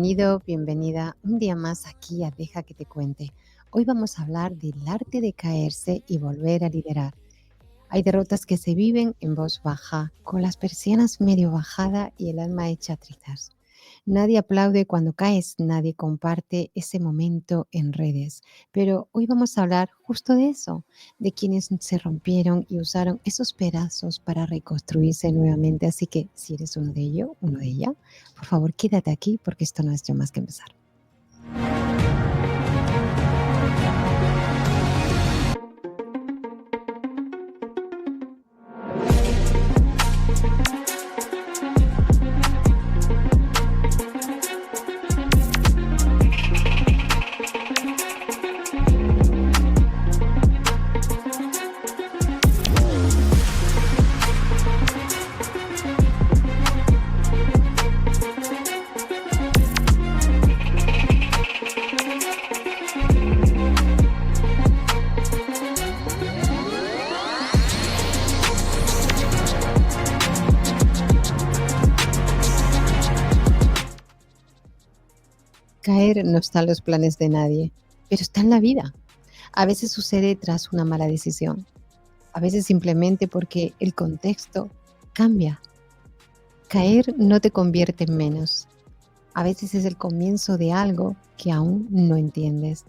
Bienvenido, bienvenida un día más aquí a Deja que te cuente. Hoy vamos a hablar del arte de caerse y volver a liderar. Hay derrotas que se viven en voz baja, con las persianas medio bajada y el alma hecha trizas. Nadie aplaude cuando caes, nadie comparte ese momento en redes. Pero hoy vamos a hablar justo de eso, de quienes se rompieron y usaron esos pedazos para reconstruirse nuevamente. Así que si eres uno de ellos, uno de ella, por favor quédate aquí porque esto no es yo más que empezar. Caer no está en los planes de nadie, pero está en la vida. A veces sucede tras una mala decisión, a veces simplemente porque el contexto cambia. Caer no te convierte en menos. A veces es el comienzo de algo que aún no entiendes,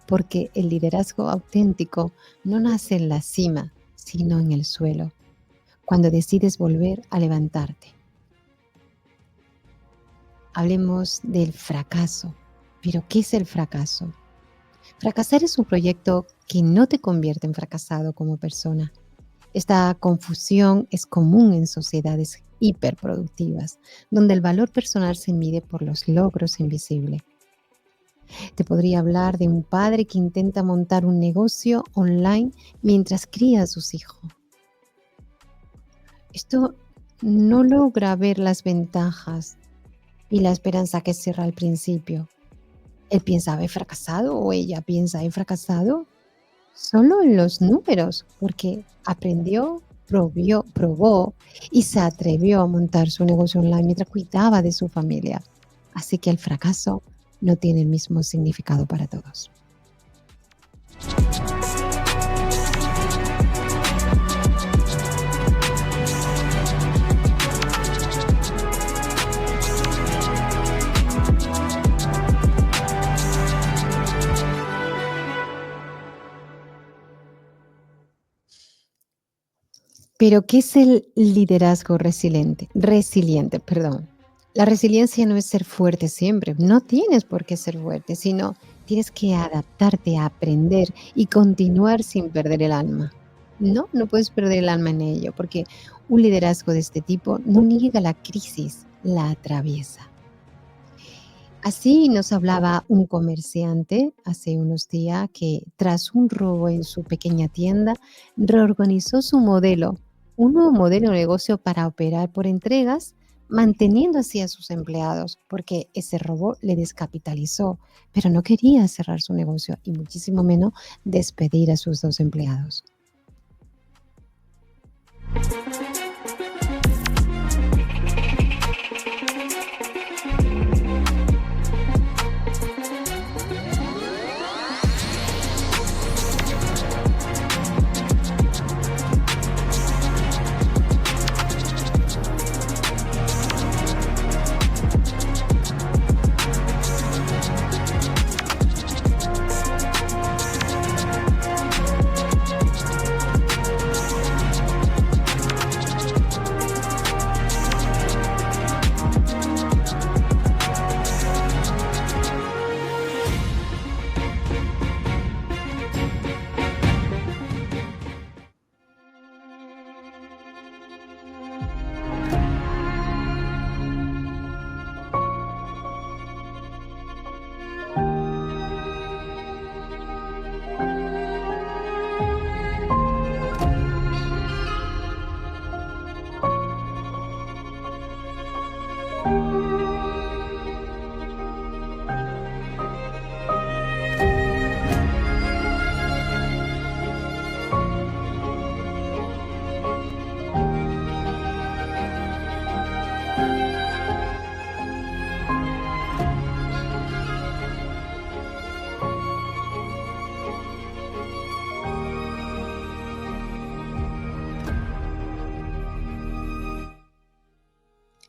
porque el liderazgo auténtico no nace en la cima, sino en el suelo, cuando decides volver a levantarte. Hablemos del fracaso. ¿Pero qué es el fracaso? Fracasar es un proyecto que no te convierte en fracasado como persona. Esta confusión es común en sociedades hiperproductivas, donde el valor personal se mide por los logros invisibles. Te podría hablar de un padre que intenta montar un negocio online mientras cría a sus hijos. Esto no logra ver las ventajas y la esperanza que cierra al principio. Él piensa haber fracasado o ella piensa haber fracasado solo en los números, porque aprendió, probó y se atrevió a montar su negocio online mientras cuidaba de su familia. Así que el fracaso no tiene el mismo significado para todos. Pero, ¿qué es el liderazgo resiliente? Resiliente, perdón. La resiliencia no es ser fuerte siempre, no tienes por qué ser fuerte, sino tienes que adaptarte a aprender y continuar sin perder el alma. No puedes perder el alma en ello, porque un liderazgo de este tipo no niega la crisis, la atraviesa. Así nos hablaba un comerciante hace unos días que tras un robo en su pequeña tienda, reorganizó su modelo, un nuevo modelo de negocio para operar por entregas, manteniendo así a sus empleados, porque ese robo le descapitalizó, pero no quería cerrar su negocio y muchísimo menos despedir a sus dos empleados.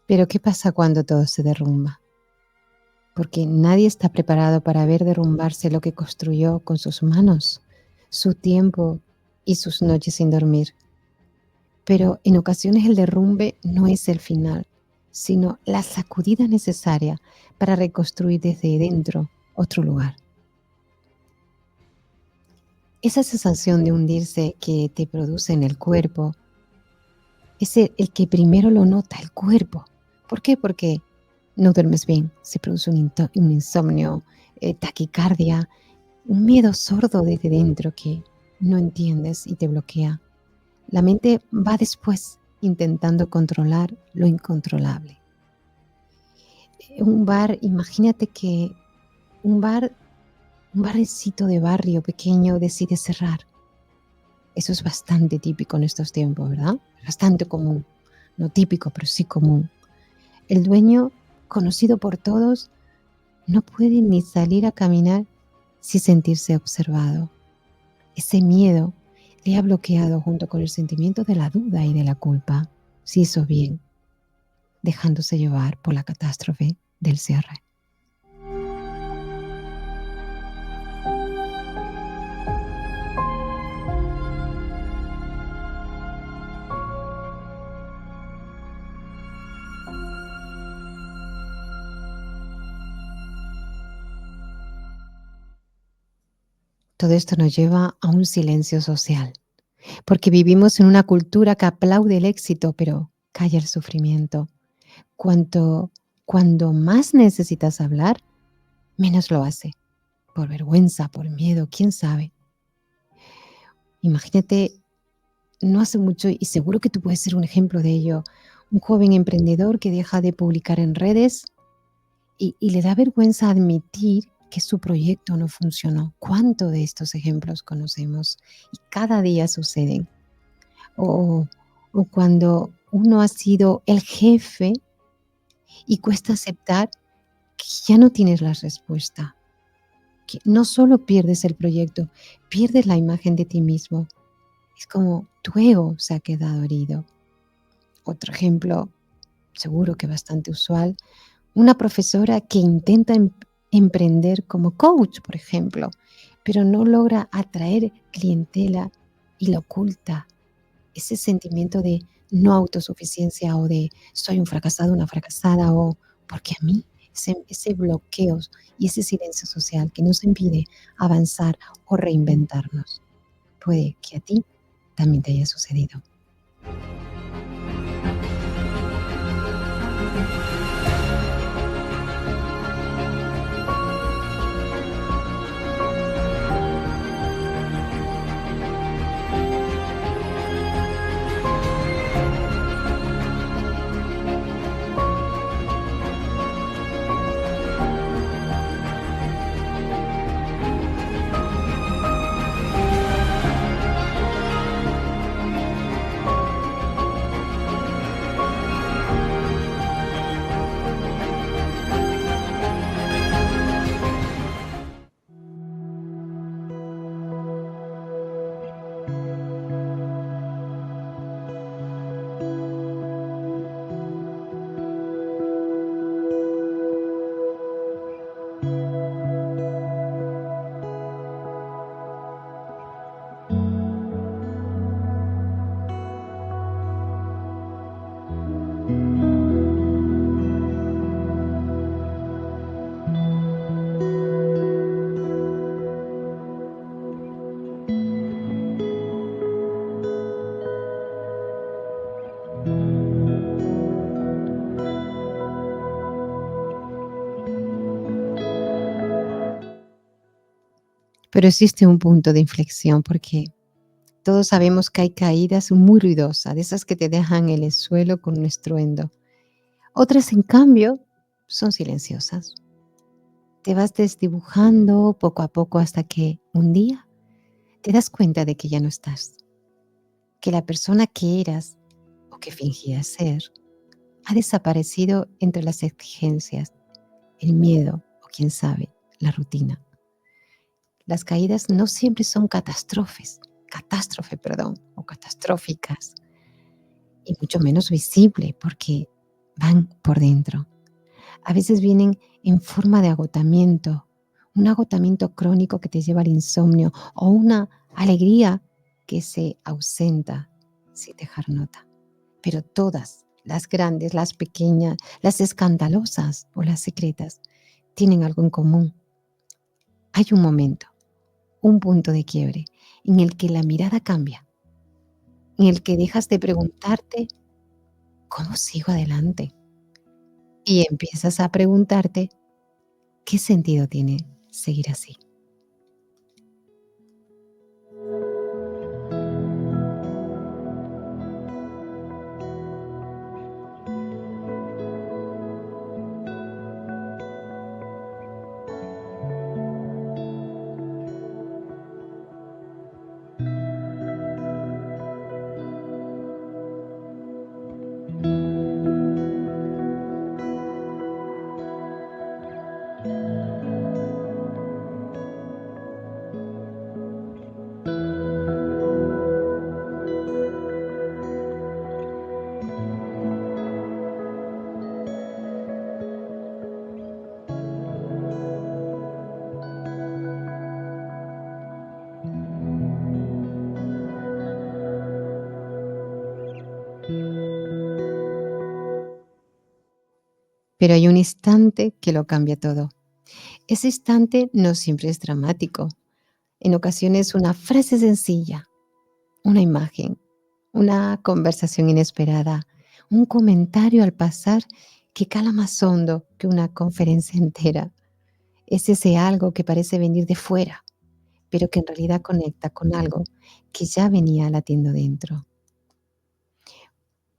Pero ¿qué pasa cuando todo se derrumba? Porque nadie está preparado para ver derrumbarse lo que construyó con sus manos, su tiempo y sus noches sin dormir. Pero en ocasiones el derrumbe no es el final, sino la sacudida necesaria para reconstruir desde dentro otro lugar. Esa sensación de hundirse que te produce en el cuerpo es el que primero lo nota el cuerpo. ¿Por qué? Porque no duermes bien, se produce un insomnio, taquicardia, un miedo sordo desde dentro que no entiendes y te bloquea. La mente va después intentando controlar lo incontrolable. Un bar, imagínate que un bar, un barrecito de barrio pequeño decide cerrar. Eso es bastante típico en estos tiempos, ¿verdad? Bastante común. No típico, pero sí común. El dueño, conocido por todos, no puede ni salir a caminar sin sentirse observado. Ese miedo le ha bloqueado junto con el sentimiento de la duda y de la culpa. Si hizo bien, dejándose llevar por la catástrofe del cierre. Todo esto nos lleva a un silencio social, porque vivimos en una cultura que aplaude el éxito, pero calla el sufrimiento. Cuanto, cuando más necesitas hablar, menos lo hace, por vergüenza, por miedo, quién sabe. Imagínate, no hace mucho, y seguro que tú puedes ser un ejemplo de ello, un joven emprendedor que deja de publicar en redes y le da vergüenza admitir que su proyecto no funcionó. ¿Cuánto de estos ejemplos conocemos? Y cada día suceden. O, o cuando uno ha sido el jefe y cuesta aceptar que ya no tienes la respuesta, que no solo pierdes el proyecto, pierdes la imagen de ti mismo. Es como tu ego se ha quedado herido. Otro ejemplo, seguro que bastante usual, una profesora que intenta emprender como coach, por ejemplo, pero no logra atraer clientela y la oculta. Ese sentimiento de no autosuficiencia o de soy un fracasado, una fracasada o porque a mí, ese bloqueo y ese silencio social que nos impide avanzar o reinventarnos. Puede que a ti también te haya sucedido. Pero existe un punto de inflexión porque todos sabemos que hay caídas muy ruidosas, de esas que te dejan en el suelo con un estruendo. Otras, en cambio, son silenciosas. Te vas desdibujando poco a poco hasta que un día te das cuenta de que ya no estás, que la persona que eras o que fingías ser ha desaparecido entre las exigencias, el miedo o quién sabe, la rutina. Las caídas no siempre son catástrofe, perdón, o catastróficas, y mucho menos visible, porque van por dentro. A veces vienen en forma de agotamiento, un agotamiento crónico que te lleva al insomnio o una alegría que se ausenta sin dejar nota. Pero todas, las grandes, las pequeñas, las escandalosas o las secretas, tienen algo en común. Hay un momento, un punto de quiebre en el que la mirada cambia, en el que dejas de preguntarte cómo sigo adelante y empiezas a preguntarte qué sentido tiene seguir así. Pero hay un instante que lo cambia todo. Ese instante no siempre es dramático. En ocasiones una frase sencilla, una imagen, una conversación inesperada, un comentario al pasar que cala más hondo que una conferencia entera. Es ese algo que parece venir de fuera, pero que en realidad conecta con algo que ya venía latiendo dentro.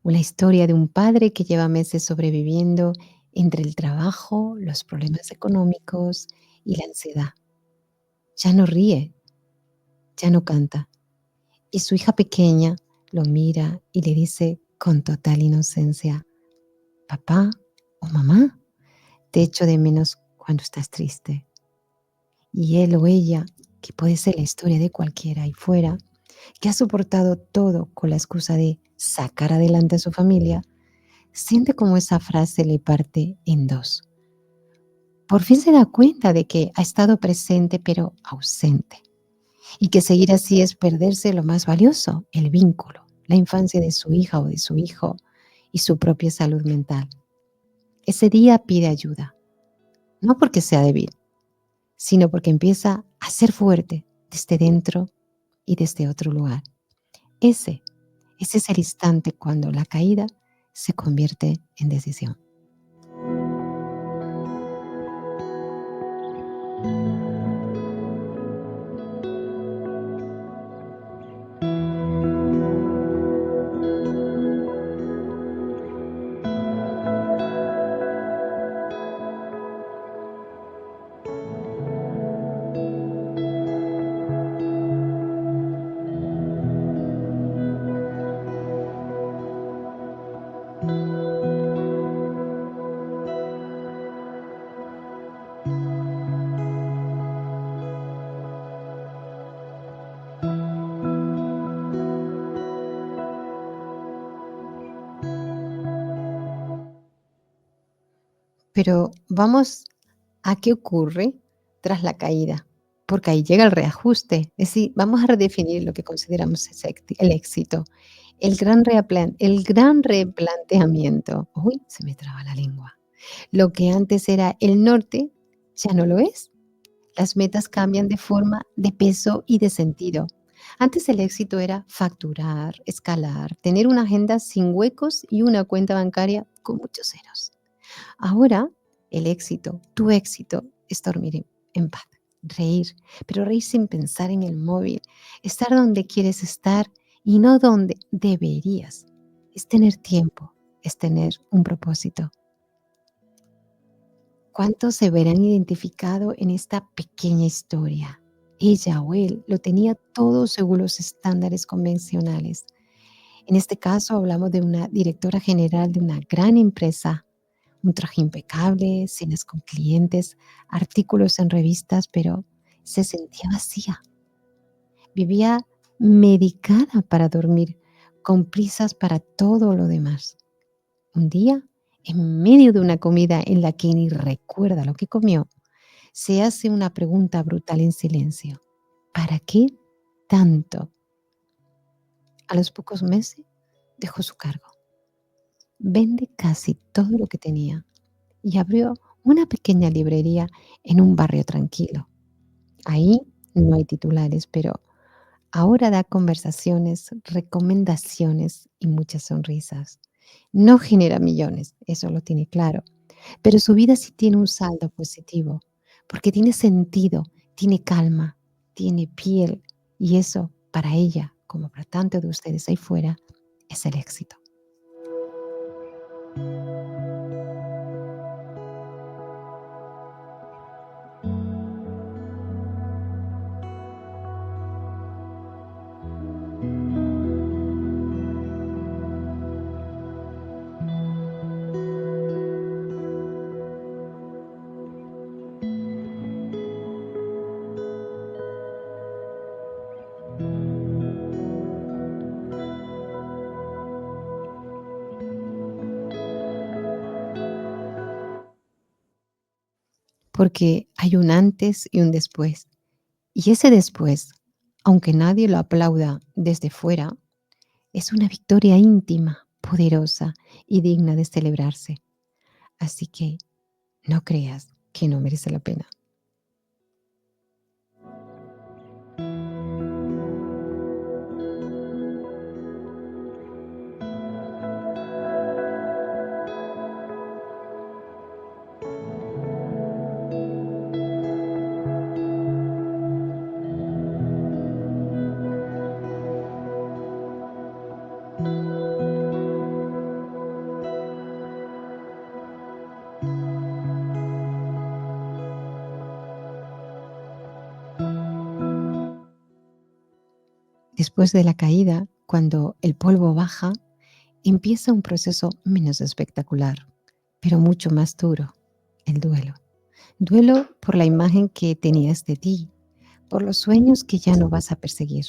Una historia de un padre que lleva meses sobreviviendo entre el trabajo, los problemas económicos y la ansiedad. Ya no ríe, ya no canta. Y su hija pequeña lo mira y le dice con total inocencia, papá o mamá, te echo de menos cuando estás triste. Y él o ella, que puede ser la historia de cualquiera ahí fuera, que ha soportado todo con la excusa de sacar adelante a su familia, siente como esa frase le parte en dos. Por fin se da cuenta de que ha estado presente pero ausente y que seguir así es perderse lo más valioso, el vínculo, la infancia de su hija o de su hijo y su propia salud mental. Ese día pide ayuda, no porque sea débil, sino porque empieza a ser fuerte desde dentro y desde otro lugar. Ese, ese es el instante cuando la caída se convierte en decisión. Pero vamos a qué ocurre tras la caída, porque ahí llega el reajuste. Es decir, vamos a redefinir lo que consideramos el éxito. El gran replanteamiento. Uy, se me traba la lengua. Lo que antes era el norte, ya no lo es. Las metas cambian de forma, de peso y de sentido. Antes el éxito era facturar, escalar, tener una agenda sin huecos y una cuenta bancaria con muchos ceros. Ahora, el éxito, tu éxito, es dormir en paz, reír, pero reír sin pensar en el móvil, estar donde quieres estar y no donde deberías. Es tener tiempo, es tener un propósito. ¿Cuántos se verán identificado en esta pequeña historia? Ella o él lo tenía todo según los estándares convencionales. En este caso hablamos de una directora general de una gran empresa, un traje impecable, cenas con clientes, artículos en revistas, pero se sentía vacía. Vivía medicada para dormir, con prisas para todo lo demás. Un día en medio de una comida en la que ni recuerda lo que comió, se hace una pregunta brutal en silencio. ¿Para qué tanto? A los pocos meses dejó su cargo. Vende casi todo lo que tenía y abrió una pequeña librería en un barrio tranquilo. Ahí no hay titulares, pero ahora da conversaciones, recomendaciones y muchas sonrisas. No genera millones, eso lo tiene claro, pero su vida sí tiene un saldo positivo, porque tiene sentido, tiene calma, tiene piel y eso para ella, como para tantos de ustedes ahí fuera, es el éxito. Porque hay un antes y un después. Y ese después, aunque nadie lo aplauda desde fuera, es una victoria íntima, poderosa y digna de celebrarse. Así que no creas que no merece la pena. Después de la caída, cuando el polvo baja, empieza un proceso menos espectacular, pero mucho más duro, el duelo. Duelo por la imagen que tenías de ti, por los sueños que ya no vas a perseguir,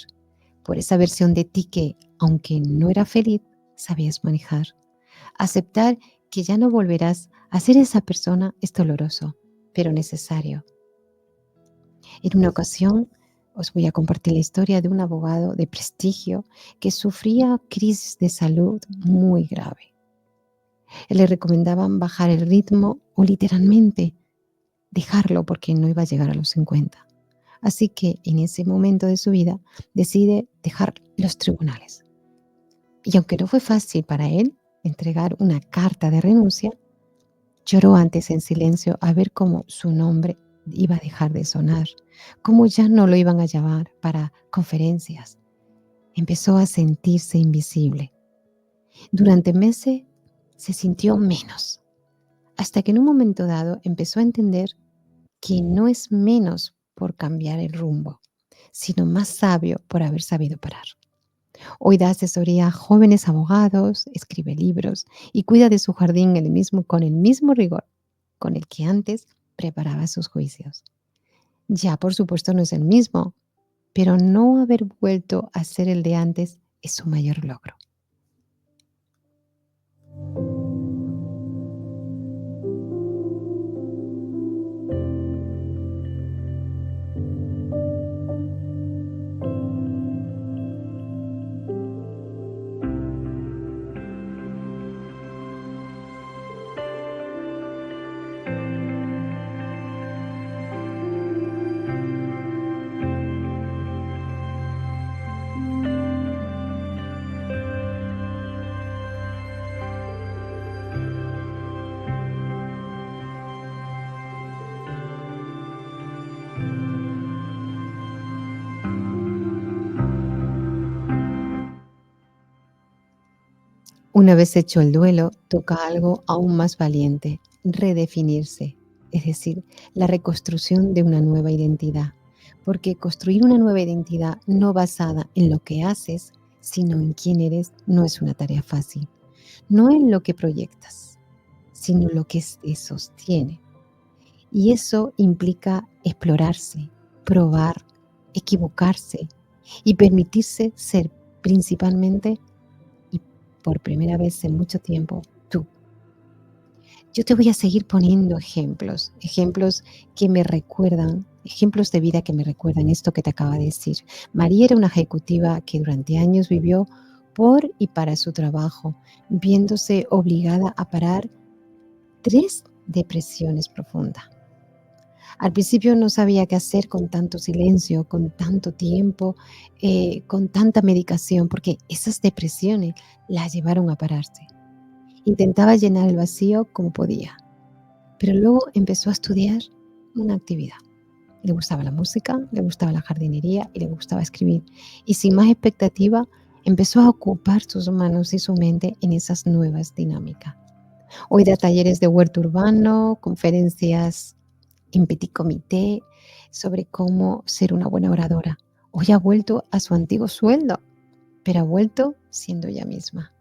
por esa versión de ti que, aunque no era feliz, sabías manejar. Aceptar que ya no volverás a ser esa persona es doloroso, pero necesario. En una ocasión os voy a compartir la historia de un abogado de prestigio que sufría crisis de salud muy grave. Le recomendaban bajar el ritmo o literalmente dejarlo porque no iba a llegar a los 50. Así que en ese momento de su vida decide dejar los tribunales. Y aunque no fue fácil para él entregar una carta de renuncia, lloró antes en silencio a ver cómo su nombre iba a dejar de sonar, cómo ya no lo iban a llamar para conferencias. Empezó a sentirse invisible. Durante meses se sintió menos, hasta que en un momento dado empezó a entender que no es menos por cambiar el rumbo, sino más sabio por haber sabido parar. Hoy da asesoría a jóvenes abogados, escribe libros y cuida de su jardín con el mismo rigor con el que antes preparaba sus juicios. Ya por supuesto no es el mismo, pero no haber vuelto a ser el de antes es su mayor logro. Una vez hecho el duelo, toca algo aún más valiente, redefinirse, es decir, la reconstrucción de una nueva identidad. Porque construir una nueva identidad no basada en lo que haces, sino en quién eres, no es una tarea fácil. No en lo que proyectas, sino lo que te sostiene. Y eso implica explorarse, probar, equivocarse y permitirse ser principalmente y por primera vez en mucho tiempo tú. Yo te voy a seguir poniendo ejemplos, ejemplos que me recuerdan, ejemplos de vida que me recuerdan esto que te acabo de decir. María era una ejecutiva que durante años vivió por y para su trabajo, viéndose obligada a parar 3 depresiones profundas. Al principio no sabía qué hacer con tanto silencio, con tanto tiempo, con tanta medicación, porque esas depresiones la llevaron a pararse. Intentaba llenar el vacío como podía, pero luego empezó a estudiar una actividad. Le gustaba la música, le gustaba la jardinería y le gustaba escribir. Y sin más expectativa, empezó a ocupar sus manos y su mente en esas nuevas dinámicas. Hoy da talleres de huerto urbano, conferencias en petit comité sobre cómo ser una buena oradora. Hoy ha vuelto a su antiguo sueldo, pero ha vuelto siendo ella misma.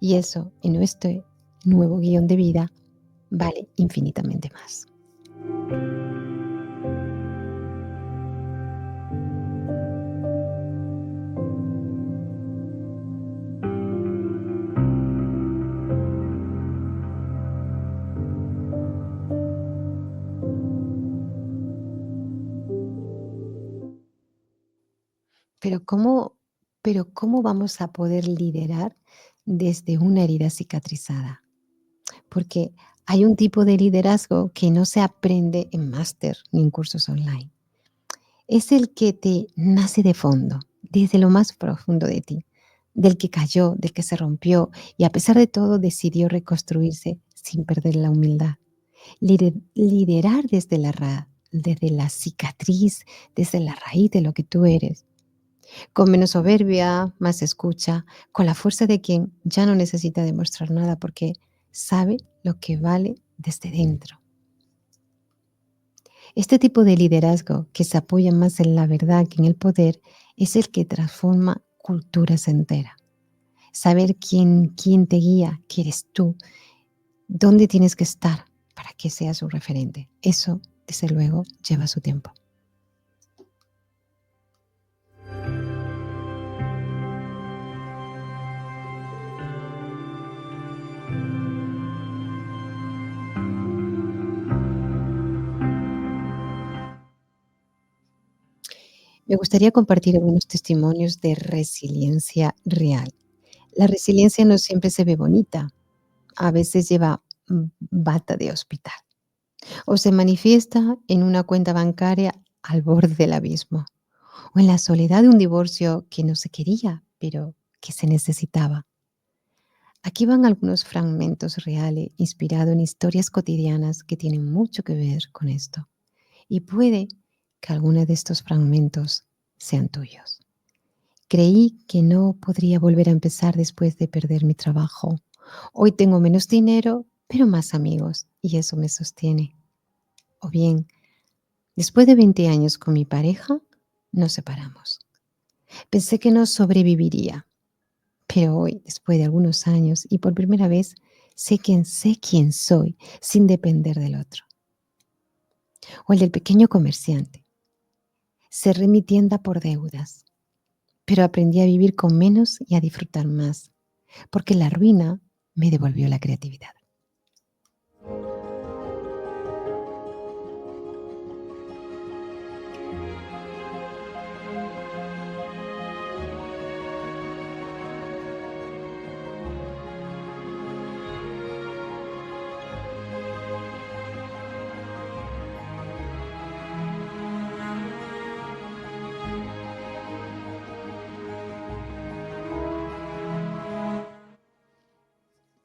Y eso, en nuestro nuevo guión de vida, vale infinitamente más. Pero ¿cómo, pero ¿cómo vamos a poder liderar desde una herida cicatrizada? Porque hay un tipo de liderazgo que no se aprende en máster ni en cursos online. Es el que te nace de fondo, desde lo más profundo de ti, del que cayó, del que se rompió y a pesar de todo decidió reconstruirse sin perder la humildad. Liderar desde la cicatriz, desde la raíz de lo que tú eres, con menos soberbia, más escucha, con la fuerza de quien ya no necesita demostrar nada porque sabe lo que vale desde dentro. Este tipo de liderazgo que se apoya más en la verdad que en el poder es el que transforma culturas enteras. Saber quién te guía, quién eres tú, dónde tienes que estar para que seas un referente. Eso, desde luego, lleva su tiempo. Me gustaría compartir algunos testimonios de resiliencia real. La resiliencia no siempre se ve bonita, a veces lleva bata de hospital o se manifiesta en una cuenta bancaria al borde del abismo o en la soledad de un divorcio que no se quería, pero que se necesitaba. Aquí van algunos fragmentos reales inspirados en historias cotidianas que tienen mucho que ver con esto. Y puede que algunos de estos fragmentos sean tuyos. Creí que no podría volver a empezar después de perder mi trabajo. Hoy tengo menos dinero, pero más amigos, y eso me sostiene. O bien, después de 20 años con mi pareja, nos separamos. Pensé que no sobreviviría, pero hoy, después de algunos años y por primera vez, sé quién soy sin depender del otro. O el del pequeño comerciante. Cerré mi tienda por deudas, pero aprendí a vivir con menos y a disfrutar más, porque la ruina me devolvió la creatividad.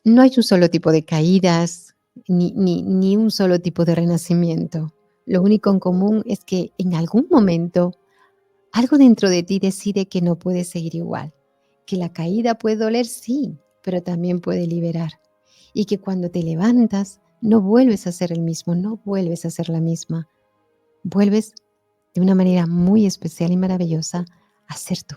No hay un solo tipo de caídas, ni un solo tipo de renacimiento. Lo único en común es que en algún momento algo dentro de ti decide que no puedes seguir igual, que la caída puede doler, sí, pero también puede liberar. Y que cuando te levantas no vuelves a ser el mismo, no vuelves a ser la misma. Vuelves de una manera muy especial y maravillosa a ser tú.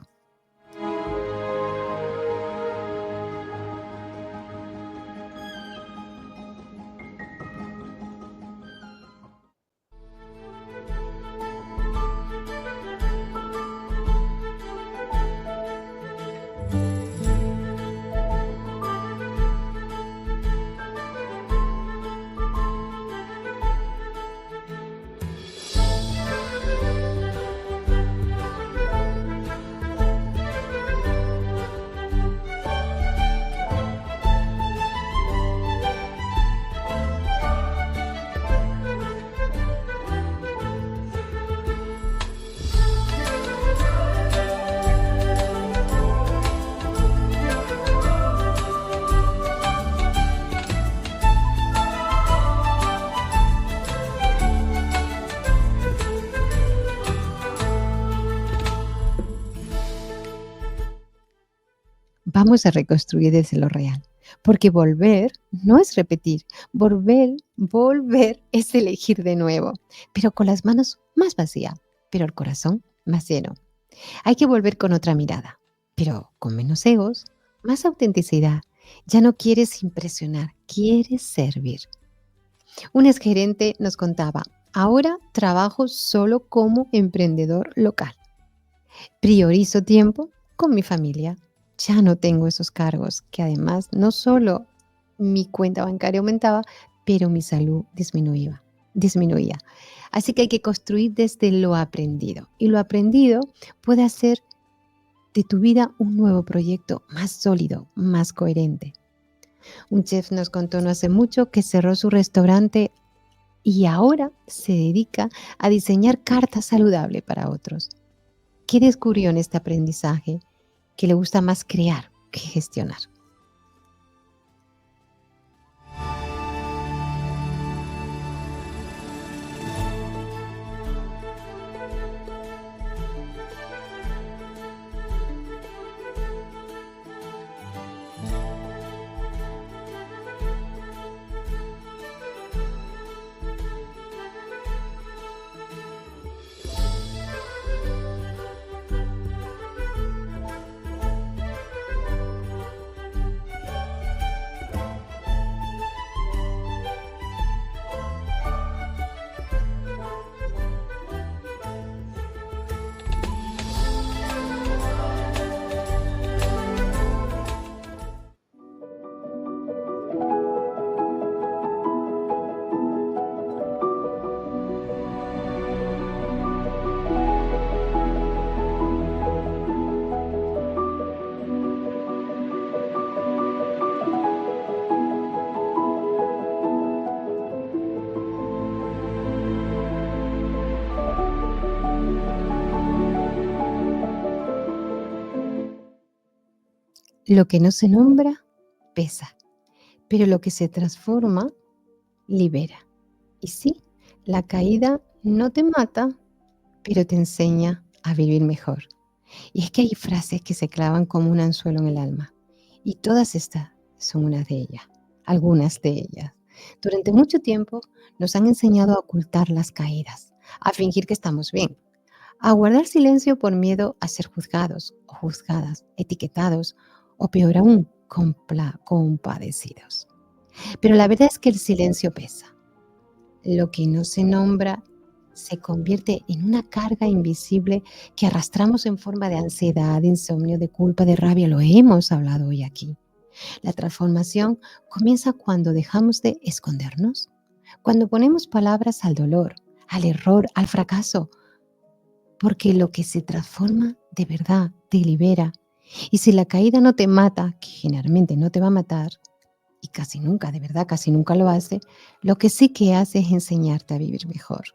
vamos a reconstruir desde lo real. Porque volver no es repetir, volver es elegir de nuevo, pero con las manos más vacías, pero el corazón más lleno. Hay que volver con otra mirada, pero con menos egos, más autenticidad. Ya no quieres impresionar, quieres servir. Un exgerente nos contaba, ahora trabajo solo como emprendedor local. Priorizo tiempo con mi familia. Ya no tengo esos cargos que además no solo mi cuenta bancaria aumentaba, pero mi salud disminuía. Así que hay que construir desde lo aprendido. Y lo aprendido puede hacer de tu vida un nuevo proyecto más sólido, más coherente. Un chef nos contó no hace mucho que cerró su restaurante y ahora se dedica a diseñar cartas saludables para otros. ¿Qué descubrió en este aprendizaje? Que le gusta más crear que gestionar. Lo que no se nombra pesa, pero lo que se transforma libera. Y sí, la caída no te mata, pero te enseña a vivir mejor. Y es que hay frases que se clavan como un anzuelo en el alma. Y todas estas son unas de ellas, algunas de ellas. Durante mucho tiempo nos han enseñado a ocultar las caídas, a fingir que estamos bien, a guardar silencio por miedo a ser juzgados o juzgadas, etiquetados o peor aún, compadecidos. Pero la verdad es que el silencio pesa. Lo que no se nombra se convierte en una carga invisible que arrastramos en forma de ansiedad, de insomnio, de culpa, de rabia. Lo hemos hablado hoy aquí. La transformación comienza cuando dejamos de escondernos, cuando ponemos palabras al dolor, al error, al fracaso, porque lo que se transforma de verdad te libera. Y si la caída no te mata, que generalmente no te va a matar, y casi nunca, de verdad, casi nunca lo hace, lo que sí que hace es enseñarte a vivir mejor,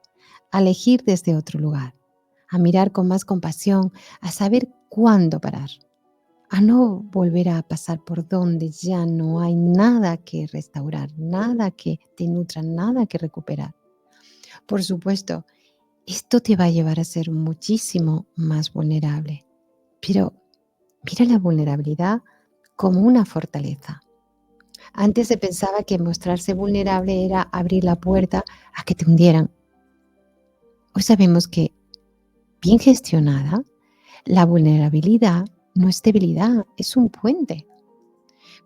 a elegir desde otro lugar, a mirar con más compasión, a saber cuándo parar, a no volver a pasar por donde ya no hay nada que restaurar, nada que te nutra, nada que recuperar. Por supuesto, esto te va a llevar a ser muchísimo más vulnerable, pero mira la vulnerabilidad como una fortaleza. Antes se pensaba que mostrarse vulnerable era abrir la puerta a que te hundieran. Hoy sabemos que, bien gestionada, la vulnerabilidad no es debilidad, es un puente.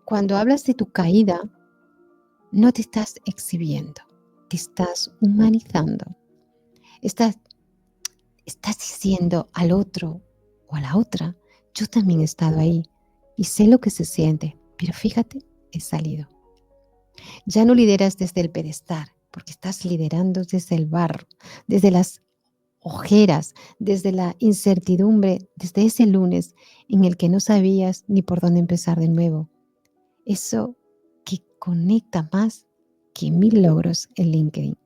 Cuando hablas de tu caída, no te estás exhibiendo, te estás humanizando. Estás, estás diciendo al otro o a la otra, yo también he estado ahí y sé lo que se siente, pero fíjate, he salido. Ya no lideras desde el pedestal, porque estás liderando desde el barro, desde las ojeras, desde la incertidumbre, desde ese lunes en el que no sabías ni por dónde empezar de nuevo. Eso que conecta más que 1000 logros en LinkedIn.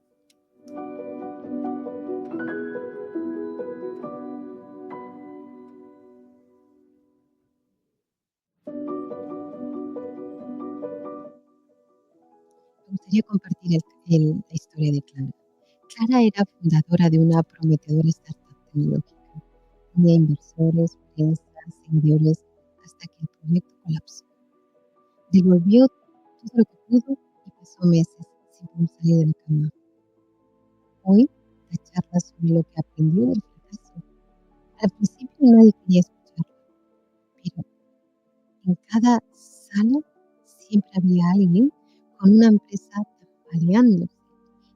Me gustaría compartir la historia de Clara. Clara era fundadora de una prometedora startup tecnológica. Tenía inversores, prensa, seguidores, hasta que el proyecto colapsó. Devolvió todo lo que pudo y pasó meses sin poder salir de la cama. Hoy, la charla sobre lo que aprendió del fracaso. Al principio nadie quería escucharlo, pero en cada sala siempre había alguien con una empresa tambaleándose.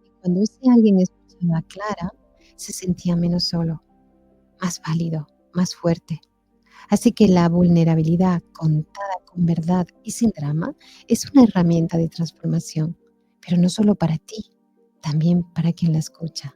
Y cuando ese alguien escuchaba a Clara, se sentía menos solo, más válido, más fuerte. Así que la vulnerabilidad contada con verdad y sin drama es una herramienta de transformación, pero no solo para ti, también para quien la escucha.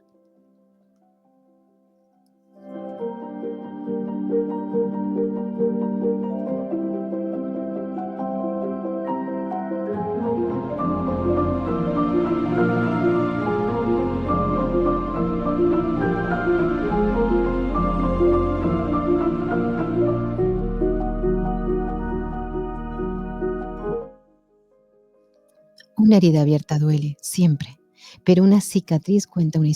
Una herida abierta duele, siempre, pero una cicatriz cuenta una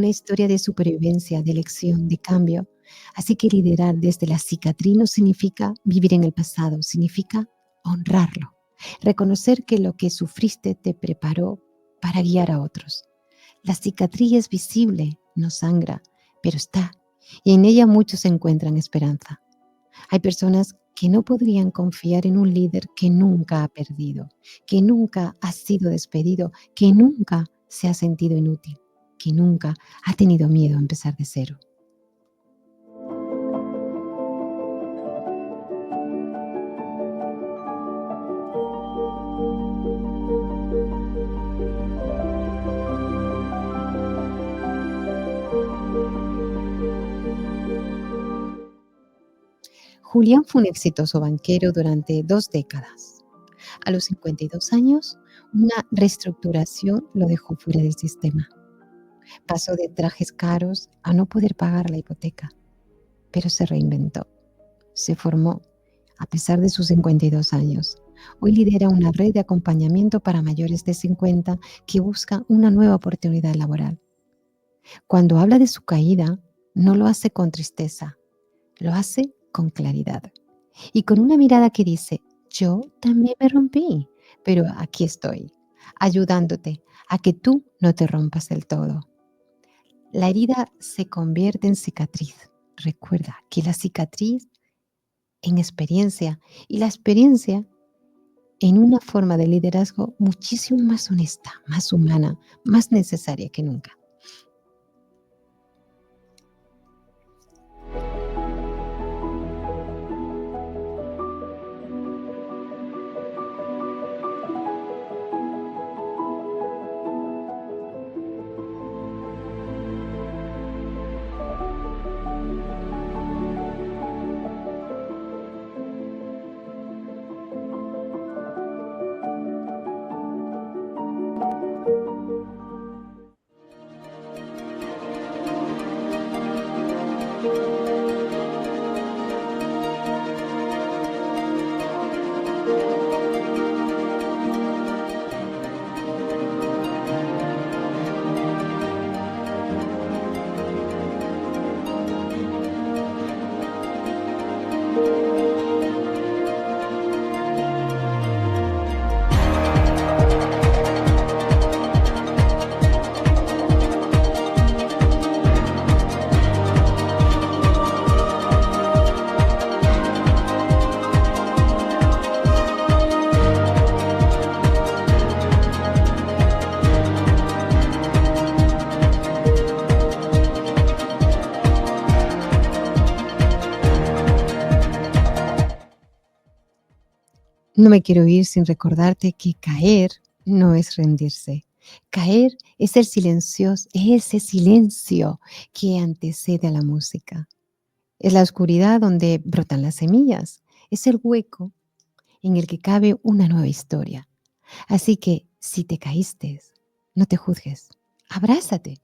historia de supervivencia, de elección, de cambio. Así que liderar desde la cicatriz no significa vivir en el pasado, significa honrarlo, reconocer que lo que sufriste te preparó para guiar a otros. La cicatriz es visible, no sangra, pero está, y en ella muchos encuentran esperanza. Hay personas que no podrían confiar en un líder que nunca ha perdido, que nunca ha sido despedido, que nunca se ha sentido inútil, que nunca ha tenido miedo a empezar de cero. Julián fue un exitoso banquero durante 2 décadas. A los 52 años, una reestructuración lo dejó fuera del sistema. Pasó de trajes caros a no poder pagar la hipoteca, pero se reinventó, se formó a pesar de sus 52 años. Hoy lidera una red de acompañamiento para mayores de 50 que busca una nueva oportunidad laboral. Cuando habla de su caída, no lo hace con tristeza, lo hace con claridad y con una mirada que dice, yo también me rompí, pero aquí estoy, ayudándote a que tú no te rompas del todo. La herida se convierte en cicatriz. Recuerda que la cicatriz en experiencia y la experiencia en una forma de liderazgo muchísimo más honesta, más humana, más necesaria que nunca. No me quiero ir sin recordarte que caer no es rendirse. Caer es el silencioso, ese silencio que antecede a la música. Es la oscuridad donde brotan las semillas. Es el hueco en el que cabe una nueva historia. Así que si te caíste, no te juzgues. Abrázate,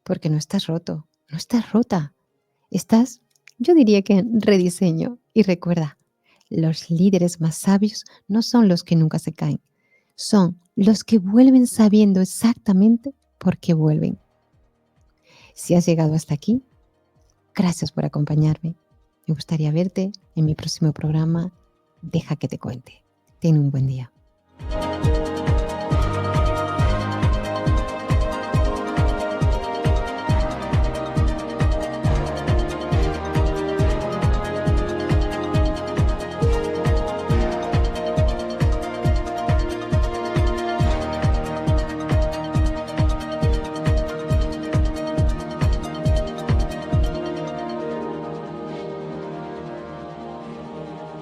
porque no estás roto, no estás rota. Estás, yo diría que en rediseño. Y recuerda, los líderes más sabios no son los que nunca se caen, son los que vuelven sabiendo exactamente por qué vuelven. Si has llegado hasta aquí, gracias por acompañarme. Me gustaría verte en mi próximo programa. Deja que te cuente. Ten un buen día.